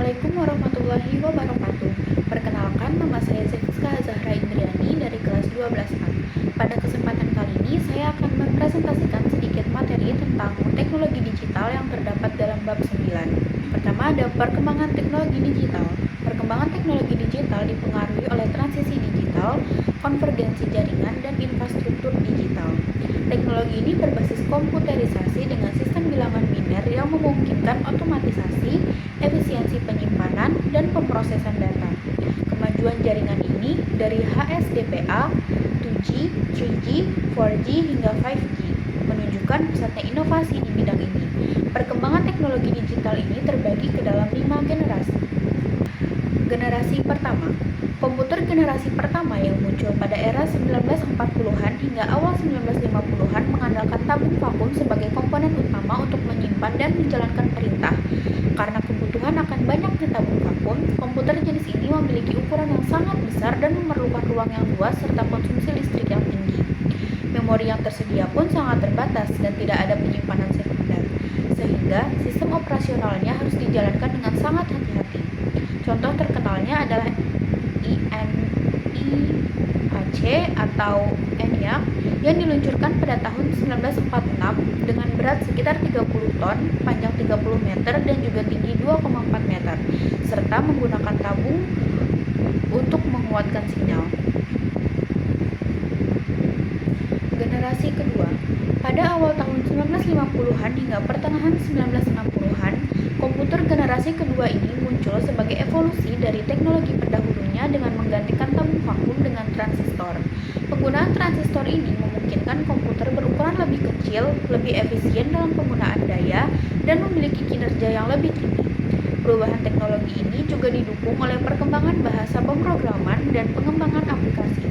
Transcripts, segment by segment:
Assalamualaikum warahmatullahi wabarakatuh. Perkenalkan, nama saya Zefska Zahra Indriani dari kelas 12A. Pada kesempatan kali ini, saya akan mempresentasikan sedikit materi tentang teknologi digital yang terdapat dalam bab 9. Pertama ada perkembangan teknologi digital. Perkembangan teknologi digital dipengaruhi oleh transisi digital, konvergensi jaringan, dan infrastruktur digital. Teknologi ini berbasis komputerisasi dengan sistem bilangan biner yang memungkinkan otomatisasi, efisiensi penyimpanan, dan pemrosesan data. Kemajuan jaringan ini dari HSDPA, 2G, 3G, 4G, hingga 5G menunjukkan pesatnya inovasi di bidang ini. Perkembangan teknologi digital ini terbagi ke dalam 5 generasi. Generasi pertama, komputer generasi pertama yang muncul pada era 1940-an hingga awal 1950-an mengandalkan tabung vakum sebagai komponen utama untuk menyimpan dan menjalankan perintah. Karena kebutuhan akan banyaknya tabung vakum, komputer jenis ini memiliki ukuran yang sangat besar dan memerlukan ruang yang luas serta konsumsi listrik yang tinggi. Memori yang tersedia pun sangat terbatas dan tidak ada penyimpanan sekunder, sehingga sistem operasionalnya harus dijalankan dengan sangat hati-hati. Contoh terkenalnya adalah INIAC atau ENIAC yang diluncurkan pada tahun 1946 dengan berat sekitar 30 ton, panjang 30 meter, dan juga tinggi 2,4 meter, serta menggunakan tabung untuk menguatkan sinyal. Generasi kedua, pada awal tahun 1950-an hingga pertengahan 1960-an, komputer generasi kedua ini muncul sebagai evolusi dari teknologi pendahulunya dengan menggantikan tabung vakum dengan transistor. Penggunaan transistor ini memungkinkan komputer berukuran lebih kecil, lebih efisien dalam penggunaan daya, dan memiliki kinerja yang lebih tinggi. Perubahan teknologi ini juga didukung oleh perkembangan bahasa pemrograman dan pengembangan aplikasi.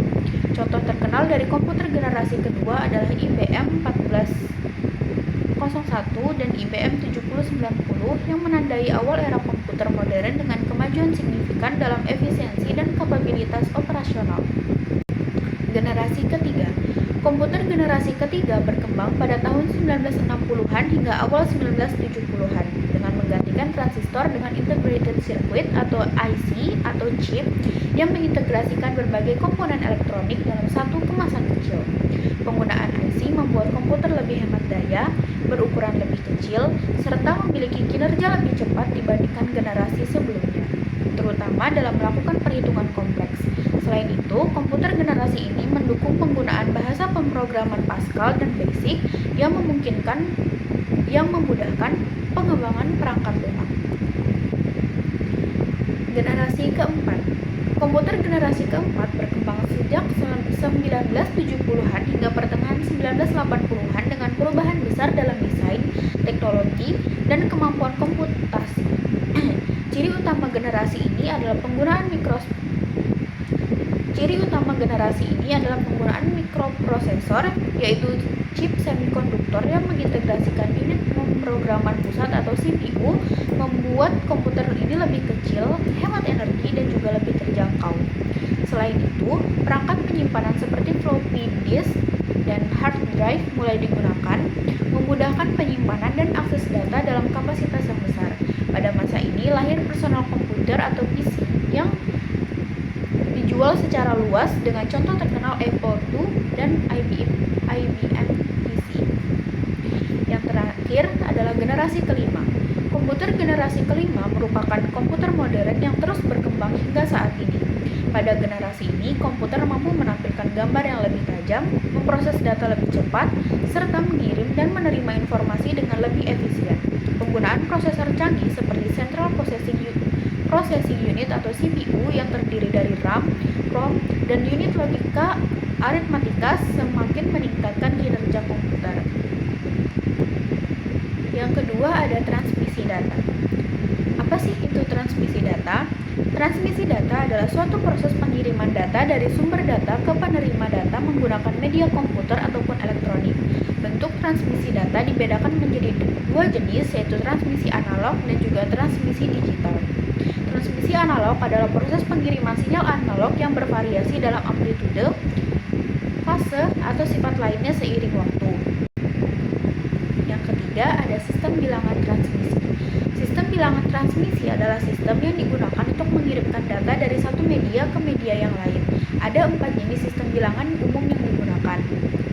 Contoh terkenal dari komputer generasi kedua adalah IBM 1401 dan IBM 7090 yang menandai awal era komputer modern dengan kemajuan signifikan dalam efisiensi dan kapabilitas operasional. Generasi ketiga, komputer generasi ketiga berkembang pada tahun 1960-an hingga awal 1970-an dengan menggantikan transistor dengan integrated circuit atau IC atau chip yang mengintegrasikan berbagai komponen elektronik dalam satu kemasan kecil. Penggunaan IC membuat komputer lebih hemat daya, berukuran lebih kecil, serta memiliki kinerja lebih cepat dibandingkan generasi sebelumnya, terutama dalam melakukan perhitungan kompleks. Selain itu, komputer generasi ini mendukung penggunaan bahasa pemrograman Pascal dan BASIC yang memudahkan pengembangan perangkat lunak. Generasi keempat, komputer generasi keempat berkembang sejak 1970-an hingga pertengahan 1980-an dengan perubahan besar dalam desain, teknologi, dan kemampuan komputasi. Ciri utama generasi ini adalah penggunaan mikroprosesor, yaitu chip semikonduktor yang mengintegrasikan unit pemrograman pusat atau CPU, membuat komputer ini lebih kecil, hemat energi, dan juga lebih terjangkau. Selain itu, perangkat penyimpanan seperti floppy disk dan hard drive mulai digunakan, memudahkan penyimpanan dan akses data dalam kapasitas yang besar. Pada masa ini lahir personal komputer atau PC yang dijual secara luas dengan contoh terkenal Apple II dan IBM PC. Yang terakhir adalah generasi kelima. Komputer generasi kelima merupakan komputer modern yang terus berkembang hingga saat ini. Pada generasi ini, komputer mampu menampilkan gambar yang lebih tajam, memproses data lebih cepat, serta mengirim dan menerima informasi dengan lebih efisien. Penggunaan prosesor canggih seperti Central Processing Unit atau CPU yang terdiri dari RAM, ROM, dan unit logika aritmatika semakin meningkatkan kinerja komputer. Yang kedua ada transmisi data. Apa sih itu transmisi data? Transmisi data adalah suatu proses pengiriman data dari sumber data ke penerima data menggunakan media komputer ataupun elektronik. Bentuk transmisi data dibedakan menjadi dua jenis, yaitu transmisi analog dan juga transmisi digital. Transmisi analog adalah proses pengiriman sinyal analog yang bervariasi dalam amplitude, fase, atau sifat lainnya seiring waktu. Yang ketiga ada sistem bilangan transmisi. Sistem bilangan transmisi adalah sistem yang digunakan untuk mengirimkan data dari satu media ke media yang lain. Ada 4 jenis sistem bilangan umum yang digunakan,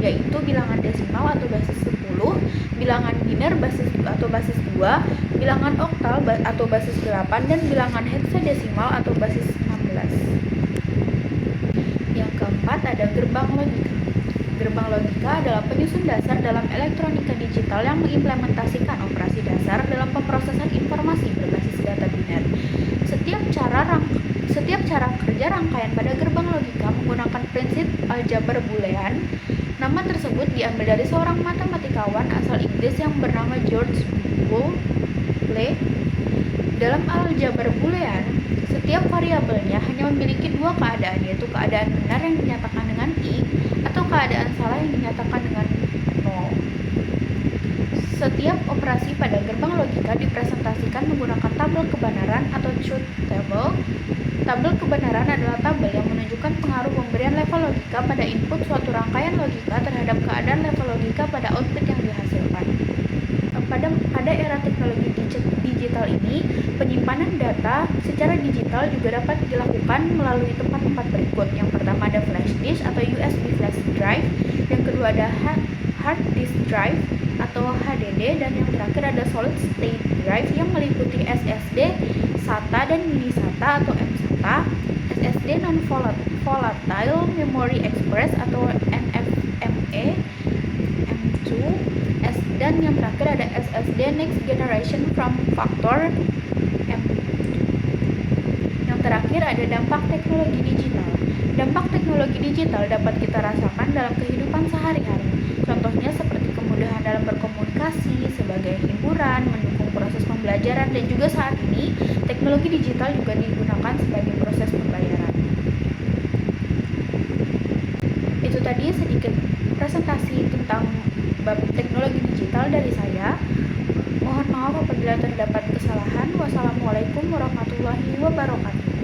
yaitu bilangan desimal atau basis 10, bilangan biner basis atau basis 2, bilangan oktal atau basis 8, dan bilangan heksadesimal atau basis 16. Yang keempat ada gerbang logika. Gerbang logika adalah penyusun dasar dalam elektronika digital yang mengimplementasikan operasi dasar dalam pemrosesan informasi berbasis data biner. Setiap cara kerja rangkaian pada gerbang logika menggunakan prinsip aljabar boolean. Nama tersebut diambil dari seorang matematikawan asal Inggris yang bernama George Boole. Dalam aljabar boolean, setiap variabelnya hanya memiliki dua keadaan, yaitu keadaan benar yang dinyatakan dengan I atau keadaan salah yang dinyatakan dengan 0. Setiap operasi pada gerbang logika dipresentasikan menggunakan tabel kebenaran atau truth table. Tabel kebenaran adalah tabel yang menunjukkan pengaruh pemberian level logika pada input suatu rangkaian logika terhadap keadaan level logika pada output yang dihasilkan. Pada era teknologi digital ini, penyimpanan data secara digital juga dapat dilakukan melalui tempat-tempat berikut. Yang pertama ada flash disk atau USB flash drive, yang kedua ada hard disk drive atau HDD, dan yang terakhir ada solid state drive yang meliputi SSD, SATA dan mini SATA atau mSATA, SSD non volatile memory express atau NVMe, M2, dan yang terakhir ada SSD next generation form factor M2. Yang terakhir ada dampak teknologi digital. Dampak teknologi digital dapat kita rasakan dalam kehidupan sehari-hari. Contohnya seperti kemudahan dalam berkomunikasi, sebagai hiburan, mendukung proses pembelajaran, dan juga saat ini teknologi digital juga digunakan sebagai proses pembayaran. Itu tadi sedikit presentasi tentang bab teknologi digital dari saya. Mohon maaf apabila terdapat kesalahan. Wassalamualaikum warahmatullahi wabarakatuh.